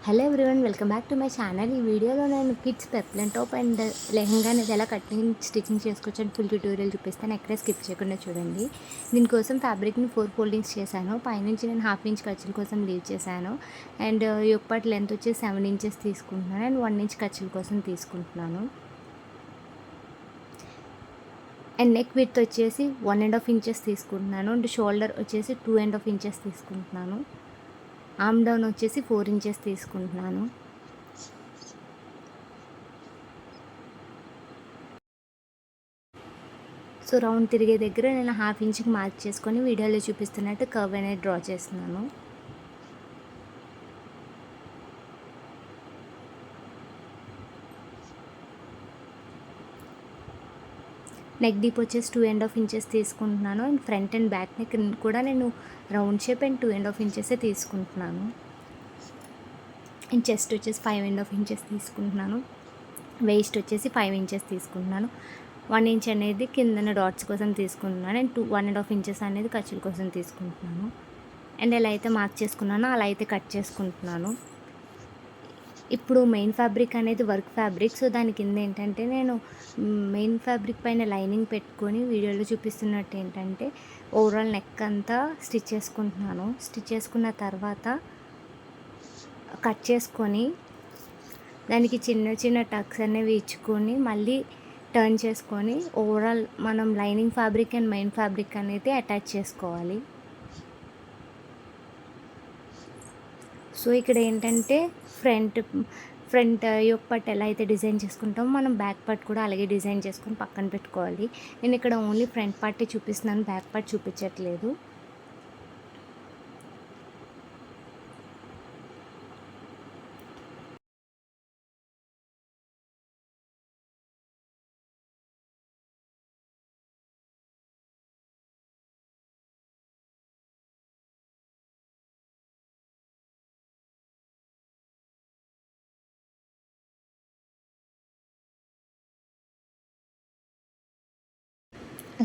Hello everyone, welcome back to my channel. ఈ వీడియోలో నేను కిడ్స్ పెప్లెన్ టాప్ అండ్ లెహంగా అనేది ఎలా కటింగ్ స్టిచ్చింగ్ చేసుకోవచ్చు అని ఫుల్ ట్యూటోరియల్ చూపిస్తాను. ఎక్కడే స్కిప్ చేయకుండా చూడండి. దీనికోసం ఫ్యాబ్రిక్ని 4 ఫోల్డింగ్స్ చేశాను. పైనుంచి నేను 1/2 ఇంచ్ ఖర్చుల కోసం లీవ్ చేశాను. అండ్ యొక్కపాటి లెంత్ వచ్చేసి 7 ఇంచెస్ తీసుకుంటున్నాను అండ్ 1 ఇంచ్ ఖర్చుల కోసం తీసుకుంటున్నాను. అండ్ నెక్ విడ్త్ వచ్చేసి 1.5 ఇంచెస్ తీసుకుంటున్నాను. అండ్ షోల్డర్ వచ్చేసి 2.5 ఇంచెస్ తీసుకుంటున్నాను. ఆర్మ్ డౌన్ వచ్చేసి 4 ఇంచెస్ తీసుకుంటున్నాను. సో రౌండ్ తిరిగే దగ్గర నేను 1/2 ఇంచ్కి మార్క్ చేసుకొని వీడియోలో చూపిస్తున్నట్టు కర్వ్ అనేది డ్రా చేస్తున్నాను. నెక్ డీప్ వచ్చేసి 2.5 ఇంచెస్ తీసుకుంటున్నాను. And front and back neck కూడా నేను రౌండ్ షేప్ అండ్ 2.5 ఇంచెసే తీసుకుంటున్నాను. అండ్ చెస్ట్ వచ్చేసి 5.5 ఇంచెస్ తీసుకుంటున్నాను. వేస్ట్ వచ్చేసి 5 ఇంచెస్ తీసుకుంటున్నాను. 1 ఇంచ్ అనేది కిందన డాట్స్ కోసం తీసుకుంటున్నాను. అండ్ 1.5 ఇంచెస్ అనేది ఖర్చుల కోసం తీసుకుంటున్నాను. అండ్ ఎలా అయితే మార్క్ చేసుకున్నానో అలా అయితే కట్ చేసుకుంటున్నాను. ఇప్పుడు మెయిన్ ఫ్యాబ్రిక్ అనేది వర్క్ ఫ్యాబ్రిక్. సో దాని కింద ఏంటంటే నేను మెయిన్ ఫ్యాబ్రిక్ పైన లైనింగ్ పెట్టుకొని వీడియోలో చూపిస్తున్నట్టు ఏంటంటే ఓవరాల్ నెక్ అంతా స్టిచ్ చేసుకుంటున్నాను. స్టిచ్ చేసుకున్న తర్వాత కట్ చేసుకొని దానికి చిన్న చిన్న టక్స్ అనేవి ఇచ్చుకొని మళ్ళీ టర్న్ చేసుకొని ఓవరాల్ మనం lining fabric and main fabric అనేది అటాచ్ చేసుకోవాలి. సో ఇక్కడ ఏంటంటే ఫ్రంట్ యోక్ పార్ట్ ఎలా అయితే డిజైన్ చేసుకుంటామో మనం బ్యాక్ పార్ట్ కూడా అలాగే డిజైన్ చేసుకొని పక్కన పెట్టుకోవాలి. నేను ఇక్కడ ఓన్లీ ఫ్రంట్ పార్టే చూపిస్తున్నాను, బ్యాక్ పార్ట్ చూపించట్లేదు.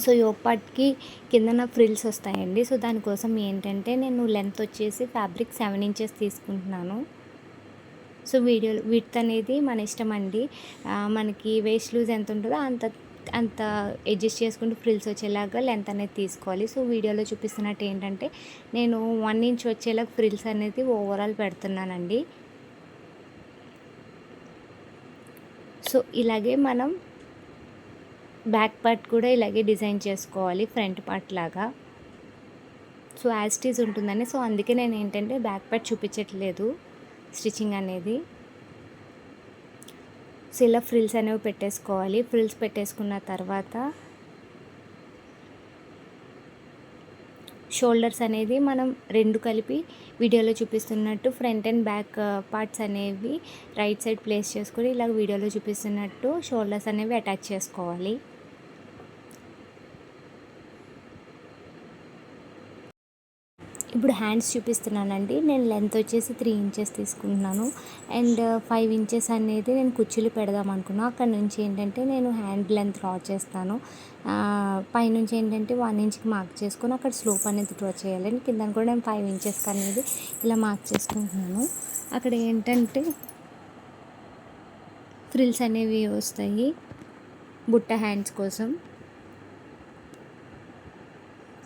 సో యోక్ పార్ట్కి కిందన ఫ్రిల్స్ వస్తాయండి. సో దానికోసం ఏంటంటే నేను లెంత్ వచ్చేసి ఫ్యాబ్రిక్ 7 ఇంచెస్ తీసుకుంటున్నాను. సో విడ్త్ అనేది మన ఇష్టం అండి. మనకి వేస్ట్ లూజ్ ఎంత ఉంటుందో అంత అడ్జస్ట్ చేసుకుంటూ ఫ్రిల్స్ వచ్చేలాగా లెంత్ అనేది తీసుకోవాలి. సో వీడియోలో చూపిస్తున్నట్టు ఏంటంటే నేను 1 ఇంచ్ వచ్చేలాగా ఫ్రిల్స్ అనేది ఓవరాల్ పెడుతున్నానండి. సో ఇలాగే మనం బ్యాక్ పార్ట్ కూడా ఇలాగే డిజైన్ చేసుకోవాలి ఫ్రంట్ పార్ట్ లాగా. సో యాజ్ ఇట్ ఈజ్ ఉంటుందని, సో అందుకే నేను ఏంటంటే బ్యాక్ పార్ట్ చూపించట్లేదు స్టిచ్చింగ్ అనేది. సో ఇలా ఫ్రిల్స్ అనేవి పెట్టేసుకోవాలి. ఫ్రిల్స్ పెట్టేసుకున్న తర్వాత షోల్డర్స్ అనేది మనం రెండు కలిపి వీడియోలో చూపిస్తున్నట్టు ఫ్రంట్ అండ్ బ్యాక్ పార్ట్స్ అనేవి రైట్ సైడ్ ప్లేస్ చేసుకొని ఇలా వీడియోలో చూపిస్తున్నట్టు షోల్డర్స్ అనేవి అటాచ్ చేసుకోవాలి. ఇప్పుడు హ్యాండ్స్ చూపిస్తున్నానండి. నేను లెంత్ వచ్చేసి 3 ఇంచెస్ తీసుకుంటున్నాను. అండ్ 5 ఇంచెస్ అనేది నేను కుర్చీలు పెడదాం అనుకున్నాను. అక్కడ నుంచి ఏంటంటే నేను హ్యాండ్ లెంత్ డ్రా చేస్తాను. పైనుంచి ఏంటంటే 1 ఇంచ్కి మార్క్ చేసుకొని అక్కడ స్లోప్ అనేది డ్రా చేయాలి. కింద కూడా నేను 5 ఇంచెస్కి అనేది ఇలా మార్క్ చేసుకుంటున్నాను. అక్కడ ఏంటంటే ఫ్రిల్స్ అనేవి వస్తాయి బుట్ట హ్యాండ్స్ కోసం.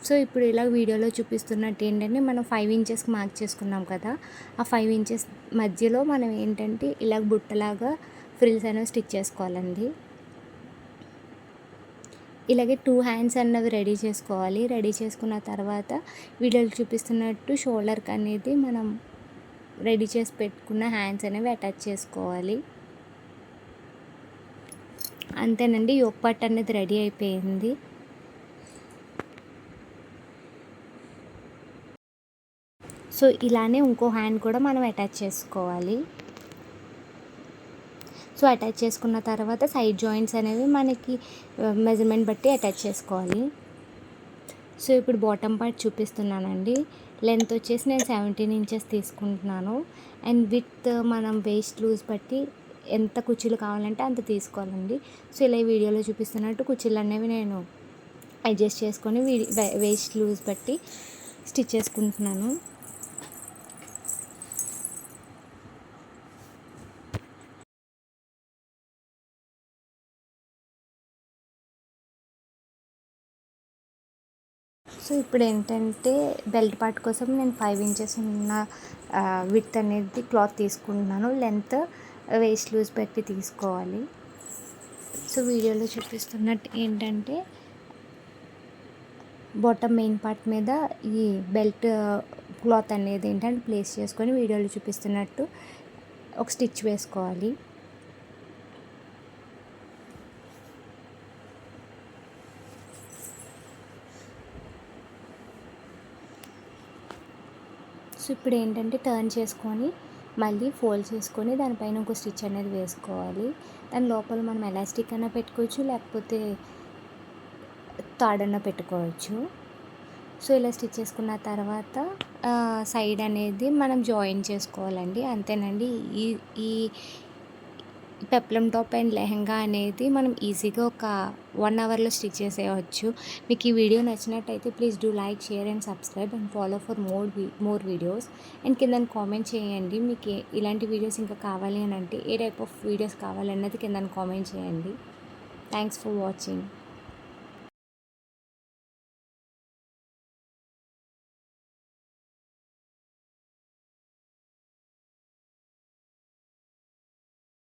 సో ఇప్పుడు ఇలా వీడియోలో చూపిస్తున్నట్టు ఏంటంటే మనం 5 ఇంచెస్కి మార్క్ చేసుకున్నాం కదా, ఆ 5 ఇంచెస్ మధ్యలో మనం ఏంటంటే ఇలా బుట్టలాగా ఫ్రిల్స్ అనేవి స్టిచ్ చేసుకోవాలండి. ఇలాగే 2 హ్యాండ్స్ అన్నవి రెడీ చేసుకోవాలి. రెడీ చేసుకున్న తర్వాత వీడియోలో చూపిస్తున్నట్టు షోల్డర్కి అనేది మనం రెడీ చేసి పెట్టుకున్న హ్యాండ్స్ అనేవి అటాచ్ చేసుకోవాలి. అంతేనండి, యోక్ పార్ట్ అనేది రెడీ అయిపోయింది. సో ఇలానే ఇంకో హ్యాండ్ కూడా మనం అటాచ్ చేసుకోవాలి. సో అటాచ్ చేసుకున్న తర్వాత సైడ్ జాయింట్స్ అనేవి మనకి మెజర్మెంట్ బట్టి అటాచ్ చేసుకోవాలి. సో ఇప్పుడు బాటమ్ పార్ట్ చూపిస్తున్నానండి. లెంత్ వచ్చేసి నేను 17 ఇంచెస్ తీసుకుంటున్నాను. అండ్ విత్ మనం వేస్ట్ లూజ్ బట్టి ఎంత కుర్చీలు కావాలంటే అంత తీసుకోవాలండి. సో ఇలా ఈ వీడియోలో చూపిస్తున్నట్టు కుర్చీలు అనేవి నేను అడ్జస్ట్ చేసుకొని వేస్ట్ లూజ్ బట్టి స్టిచ్ చేసుకుంటున్నాను. సో ఇప్పుడు ఏంటంటే బెల్ట్ పార్ట్ కోసం నేను 5 ఇంచెస్ ఉన్న విడ్త్ అనేది క్లాత్ తీసుకుంటున్నాను. లెంత్ వేస్ట్ లూజ్ పెట్టి తీసుకోవాలి. సో వీడియోలో చూపిస్తున్నట్టు ఏంటంటే బాటమ్ మెయిన్ పార్ట్ మీద ఈ బెల్ట్ క్లాత్ అనేది ఏంటంటే ప్లేస్ చేసుకొని వీడియోలో చూపిస్తున్నట్టు ఒక స్టిచ్ వేసుకోవాలి. సో ఇప్పుడు ఏంటంటే టర్న్ చేసుకొని మళ్ళీ ఫోల్డ్ చేసుకొని దానిపైన ఒక స్టిచ్ అనేది వేసుకోవాలి. దాని లోపల మనం ఎలాస్టిక్ అయినా పెట్టుకోవచ్చు, లేకపోతే తాడన్నా పెట్టుకోవచ్చు. సో ఇలా స్టిచ్ చేసుకున్న తర్వాత సైడ్ అనేది మనం జాయిన్ చేసుకోవాలండి. అంతేనండి. ఈ ఈ పెప్లం టాప్ అండ్ లెహెంగా అనేది మనం ఈజీగా ఒక 1 అవర్లో స్టిచ్ చేసేయవచ్చు. మీకు ఈ వీడియో నచ్చినట్టయితే please do like, share and subscribe and follow for more videos. And కింద కామెంట్ చేయండి మీకు ఇలాంటి వీడియోస్ ఇంకా కావాలి అని అంటే ఏ టైప్ ఆఫ్ వీడియోస్ కావాలన్నది కింద కామెంట్ చేయండి. Thanks for watching.